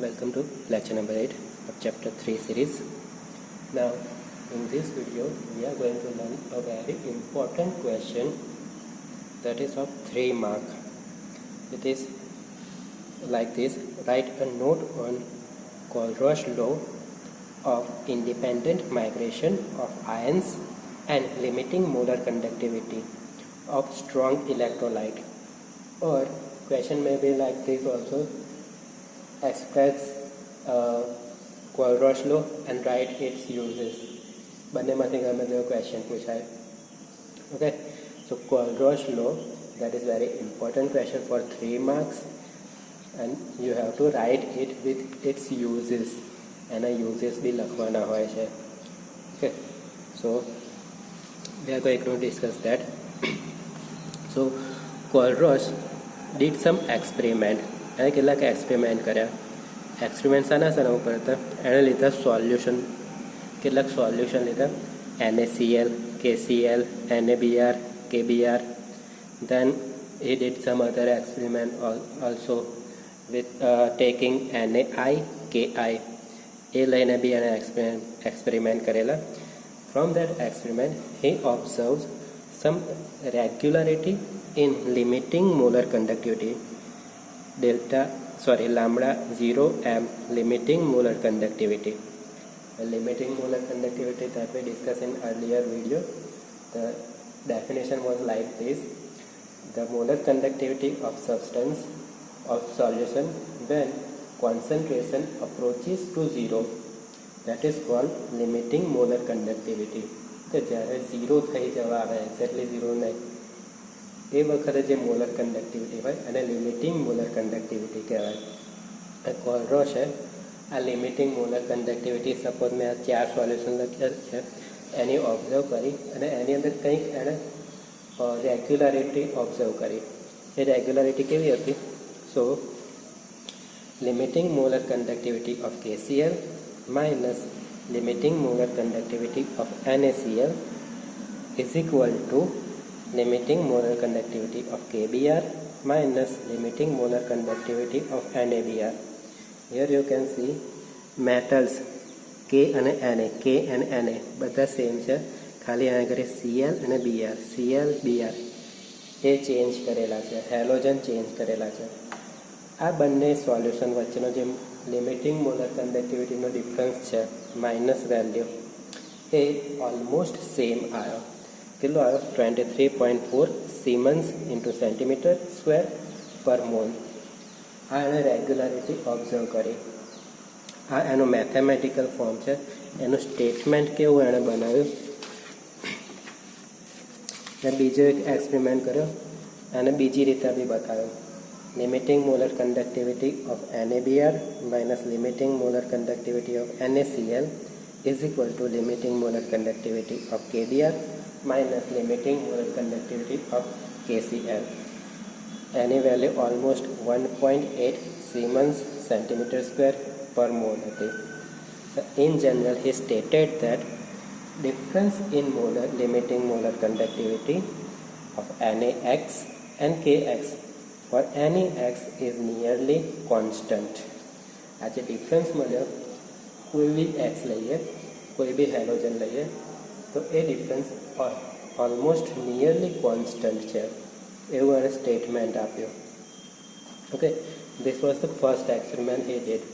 Welcome to lecture number 8 of chapter 3 series. Now in this video we are going to learn a very important question that is of 3 mark. It is like this: write a note on Kohlrausch law of independent migration of ions and limiting molar conductivity of strong electrolyte. Or question may be like this also: express Kohlrausch law and write its uses. બંનેમાંથી ગમે તેવો question પૂછાય. Okay, so Kohlrausch law, that is very important question for 3 marks, and you have to write it with its uses. એના uses બી લખવાના હોય છે. Okay, so we are going to discuss that. So Kohlrausch did some experiment. એણે કેટલાક experiment કર્યા. Experiment શાના ઉપર હતા? એણે લીધા સોલ્યુશન, કેટલાક સોલ્યુશન લીધા, NaCl, KCl, NaBr, KBr. Then he did some other experiment also with taking NaI, Ki. એ લઈને બી એણે એક્સપેરિમેન્ટ કરેલા. From that experiment he observed some regularity in limiting molar conductivity. lambda 0m limiting molar conductivity. The limiting molar conductivity that we discussed in earlier video, the definition was like this: the molar conductivity of substance of solution when concentration approaches to 0, that is called limiting molar conductivity. કે જ્યારે 0 થઈ જવા આવે, exactly 0 નહીં, એ વખતે જે molar conductivity હોય અને લિમિટિંગ મોલર કન્ડક્ટિવિટી કહેવાય. કોલરોશ છે આ લિમિટિંગ મોલર કન્ડક્ટિવિટી. સપોઝ મેં આ 4 સોલ્યુશન લખ્યા છે, એની ઓબ્ઝર્વ કરી અને એની અંદર કંઈક એણે રેગ્યુલારિટી ઓબ્ઝર્વ કરી. એ રેગ્યુલારિટી કેવી હતી? સો limiting molar conductivity of KCl minus limiting molar conductivity of NaCl is equal to limiting molar conductivity of KBr minus limiting molar conductivity of NaBr. Here you can see metals K and Na, K and Na બધા same છે, ખાલી અહીંયા કરી Cl અને Br, Cl Br એ change કરેલા છે, halogen change કરેલા છે. આ બંને સોલ્યુશન વચ્ચેનો જે લિમિટિંગ મોલર કન્ડક્ટિવિટીનો ડિફરન્સ છે, માઇનસ વેલ્યુ, એ ઓલમોસ્ટ સેમ આવ્યો. કેટલો આવ્યો? 23.4 સિમન્સ ઇન્ટુ સેન્ટીમીટર સ્ક્વેર પર મોલ. આ એણે રેગ્યુલારિટી ઓબ્ઝર્વ કરી. આ એનું મેથેમેટિકલ ફોર્મ છે. એનું સ્ટેટમેન્ટ કેવું એણે બનાવ્યું. અને બીજો એક એક્સપેરિમેન્ટ કર્યો અને બીજી રીતે બી બતાવ્યો. limiting molar conductivity of NaBr minus limiting molar conductivity of NaCl is equal to limiting molar conductivity of KBr minus limiting molar conductivity of KCl. Any value almost 1.8 Siemens centimeter square per mole. In general, he stated that difference in molar limiting molar conductivity of NaX and Kx for any x is nearly constant. આ જે difference મળ્યો, કોઈ બી x લઈએ, કોઈ બી halogen લઈએ, તો એ difference almost nearly constant છે, એવું એણે સ્ટેટમેન્ટ આપ્યું. Okay, this was the first experiment he did.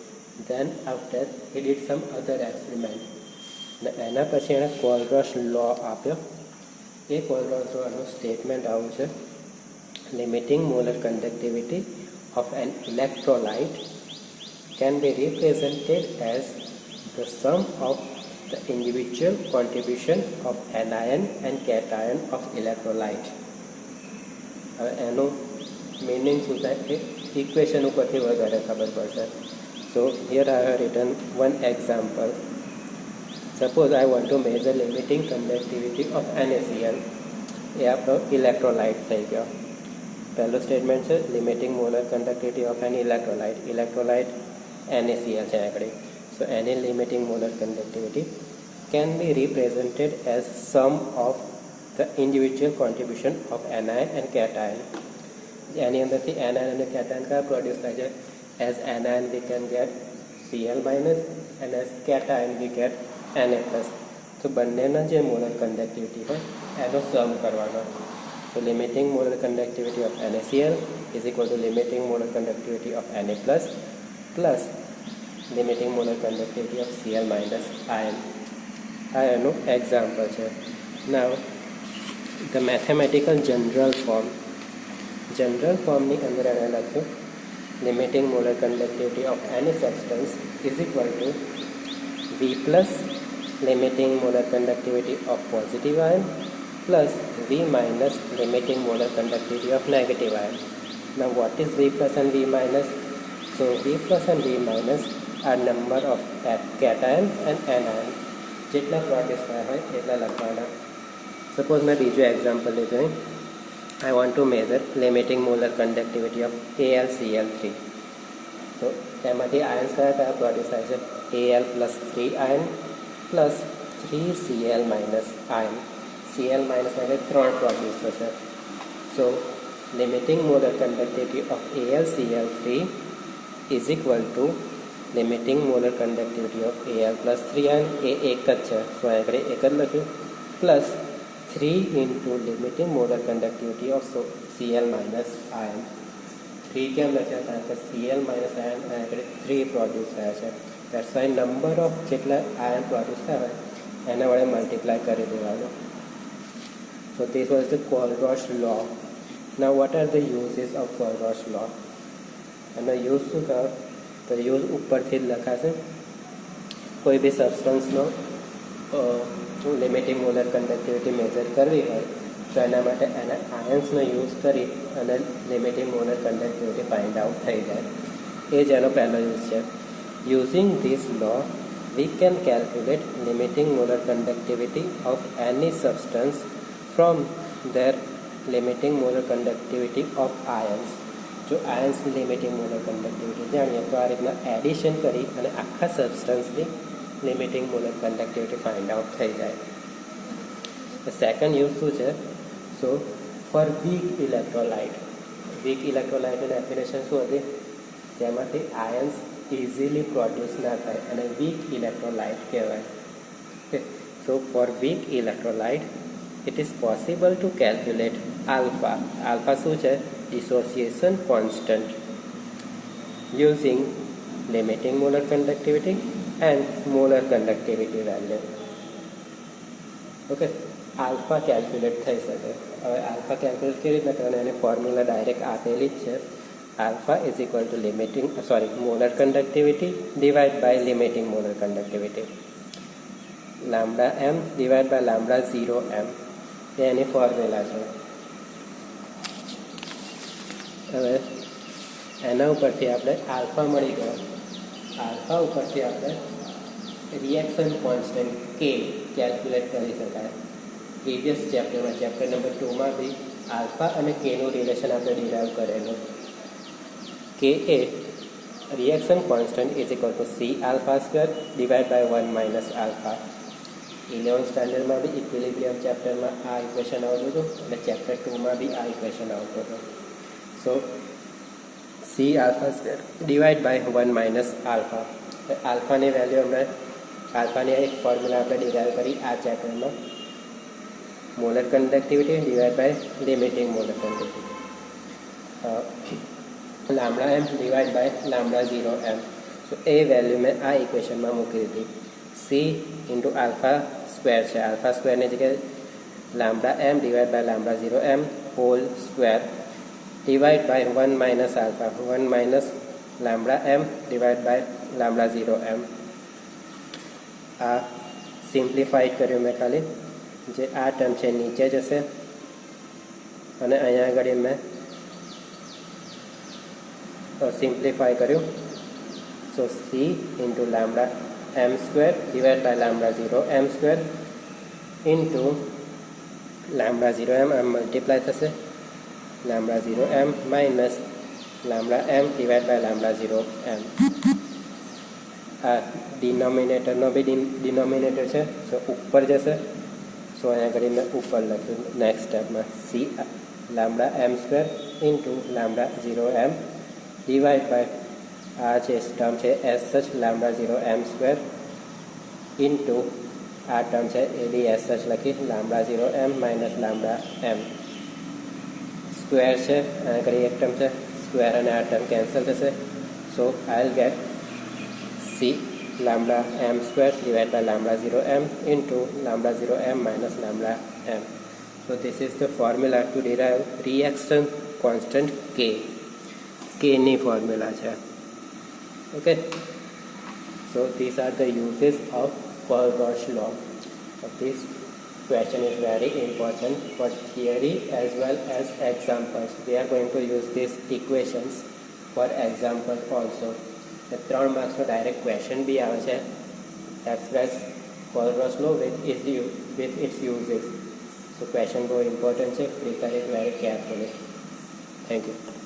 Then after he did some other experiment. અને એના પછી એણે કોલરોશ લો આપ્યો. એ કોલરોશ લોનું સ્ટેટમેન્ટ આવું છે: limiting molar conductivity of an electrolyte can be represented as the sum of the individual contribution of anion and cation of electrolyte. એનું meaning શું થાય એ ઇક્વેશન ઉપરથી વધારે ખબર પડશે. So here I have written one example. Suppose I want to measure limiting conductivity of NaCl. એ આપણો electrolyte થઈ ગયો. પહેલું સ્ટેટમેન્ટ છે limiting molar conductivity of an electrolyte NaCl છે આગળ. સો એની limiting molar conductivity can be represented as sum of the individual contribution of anion and cation. એની અંદરથી એનાયન અને કેટાયન કયા પ્રોડ્યુસ થાય છે? as anion we can get Cl minus and as cation we get Na plus. તો બંનેના જે મોલર કન્ડક્ટિવિટી હોય એનો સમ કરવાનો. So limiting molar conductivity of NaCl is equal to limiting molar conductivity of Na plus limiting molar conductivity of Cl minus ion. આ એનું example છે. Now the mathematical general form ની અંદર એને લખ્યું limiting molar conductivity of any substance is equal to V plus limiting molar conductivity of positive ion plus V minus limiting molar conductivity of negative ion. Now what is V plus and V minus? So V plus and V minus are number of cation and anion. જેટલા produce થયા હોય એટલા લખવાના. Suppose મેં બીજું example લીધું હોય. I want to measure limiting molar conductivity of AlCl3. તો તેમાંથી આયન્સ કયા પ્રોડ્યુસ થાય છે? Al plus 3 ion plus 3Cl minus ion. Cl minus એટલે 3 પ્રોડ્યુસ થશે. So limiting molar conductivity of AlCl3 is equal to limiting molar conductivity of Al plus 3 ion. એ એક જ છે, સો આગળ એક જ લખ્યું, plus 3 into limiting molar conductivity of Cl minus ion. 3 કેમ લખ્યા? કારણ કે Cl minus ion આગળ 3 પ્રોડ્યુસ થયા છે. That's why number of જેટલા આયન પ્રોડ્યુસ થયા હોય એના વડે મલ્ટીપ્લાય કરી દેવાનું. So this was the Colrosch law. Now what are the uses of Colrosch law? એનો યુઝ શું કહો? તો યુઝ ઉપરથી જ લખાશે. કોઈ બી સબસ્ટન્સનો લિમિટિંગ મોલર કન્ડક્ટિવિટી મેઝર કરવી હોય તો એના માટે એના આયન્સનો યુઝ કરી અને limiting molar conductivity find out થઈ જાય. એ જ એનો પહેલો યુઝ છે. Using this law we can calculate limiting molar conductivity of any substance from their limiting molar conductivity of ions. જો આયન્સની લિમિટિંગ મોલર કન્ડક્ટિવિટી જાણીએ તો આ રીતના એડિશન કરી અને આખા સબસ્ટન્સની limiting molar conductivity find out થઈ જાય. સેકન્ડ યુઝ શું છે? સો ફોર વીક ઇલેક્ટ્રોલાઇટની ડેફિનેશન શું હતી? તેમાંથી આયન્સ ઇઝીલી પ્રોડ્યુસ ના થાય અને વીક ઇલેક્ટ્રોલાઇટ કહેવાય. So for weak electrolyte it is possible to calculate alpha શું છે? dissociation constant using limiting molar conductivity and molar conductivity value. Okay, alpha calculate થઈ શકે. હવે આલ્ફા કેલ્ક્યુલેટ કેવી રીતના કરવાનું? એની ફોર્મ્યુલા ડાયરેક્ટ આપેલી જ છે. Alpha is equal to molar conductivity divide by limiting molar conductivity. Lambda M divide by lambda 0m એ એની ફોર્મ્યુલા છે. હવે એના ઉપરથી આપણે આલ્ફા મળી ગયો. આલ્ફા ઉપરથી આપણે રિએક્શન કોન્સ્ટન્ટ કે કેલ્ક્યુલેટ કરી શકાય. પ્રીવિયસ ચેપ્ટરમાં ચેપ્ટર નંબર 2માં બી આલ્ફા અને કેનું રિલેશન આપણે ડિરાઈવ કરેલું. કે એ reaction constant is equal to C alpha square divide by 1 minus alpha. 11th સ્ટાન્ડર્ડમાં બી ઇક્વિલિબ્રિયમ ચેપ્ટરમાં આ ઇક્વેશન આવતું હતું અને ચેપ્ટર 2માં બી આ ઇક્વેશન આવતું હતું. So C alpha square divide by 1 minus alpha. આલ્ફાની વેલ્યુ હમણાં આલ્ફાની એક ફોર્મ્યુલા આપણે ડિરાઈવ કરી આ ચેપ્ટરમાં. Molar conductivity divide by limiting molar conductivity. Lambda M divide by lambda 0m. So એ વેલ્યુ મેં આ ઇક્વેશનમાં મૂકી દીધી. સી ઇન્ટુ આલ્ફા સ્ક્વેર છે. આલ્ફા સ્ક્વેરની જગ્યાએ lambda M divide by lambda 0m whole square divide by 1 minus alpha 1 minus lambda M divide by lambda 0m. આ સિમ્પ્લિફાઈડ કર્યું મેં ખાલી. જે આ ટર્મ છે નીચે જશે અને અહીંયા આગળ મેં સિમ્પ્લિફાય કર્યું. So C into lambda m square divide by lambda 0m square into lambda 0m આમ મલ્ટીપ્લાય થશે. Lambda 0m minus lambda m divide by lambda 0m. આ ડિનોમિનેટરનો બી ડિનોમિનેટર છે, સો ઉપર જશે. સો અહીંયા આગળ મેં ઉપર લખ્યું નેક્સ્ટ સ્ટેપમાં C lambda m square into lambda 0m divide by આ જે ટર્મ છે as such lambda 0 M square into આ ટર્મ છે એ બી એસ સચ લખી lambda 0 M minus lambda M square છે અને કરી એક ટર્મ છે સ્ક્વેર અને આ ટર્મ કેન્સલ થશે. So I will get C lambda m square divided by lambda 0 m into lambda 0 m minus lambda m. So this is the formula to derive reaction constant K ની formula છે. Okay. So these are the uses of Kirchhoff's law. This question is very important for theory as well as examples. We are going to use these equations for examples also. 3 માર્ક્સનો direct question બી આવે છે express Kirchhoff's law with its uses. So question બહુ important છે. Prepare it very carefully. Thank you.